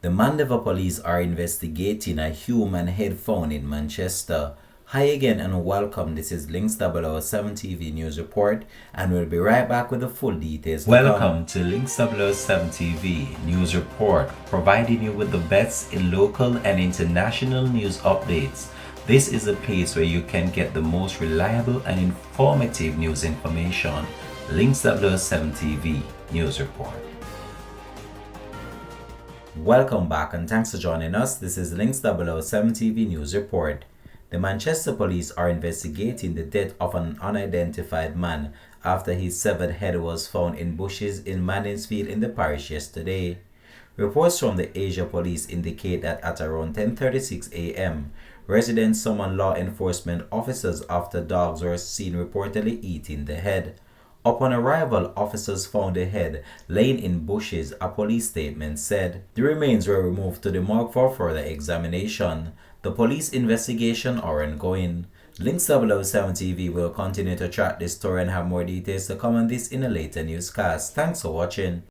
The Mandeville police are investigating a human head found in Manchester. Hi again and welcome. This is Links 007 TV News Report, and we'll be right back with the full details. Welcome to Links 007 TV News Report, providing you with the best in local and international news updates. This is a place where you can get the most reliable and informative news information. Links 007 TV News Report. Welcome back and thanks for joining us. This is Links 007 TV News Report. The Manchester police are investigating the death of an unidentified man after his severed head was found in bushes in Mansfield in the parish yesterday. Reports from the Asia police indicate that at around 10:36 a.m., residents summoned law enforcement officers after dogs were seen reportedly eating the head. Upon arrival, officers found the head laying in bushes, a police statement said. The remains were removed to the morgue for further examination. The police investigation are ongoing. Links 007 TV will continue to track this story and have more details to come on this in a later newscast. Thanks for watching.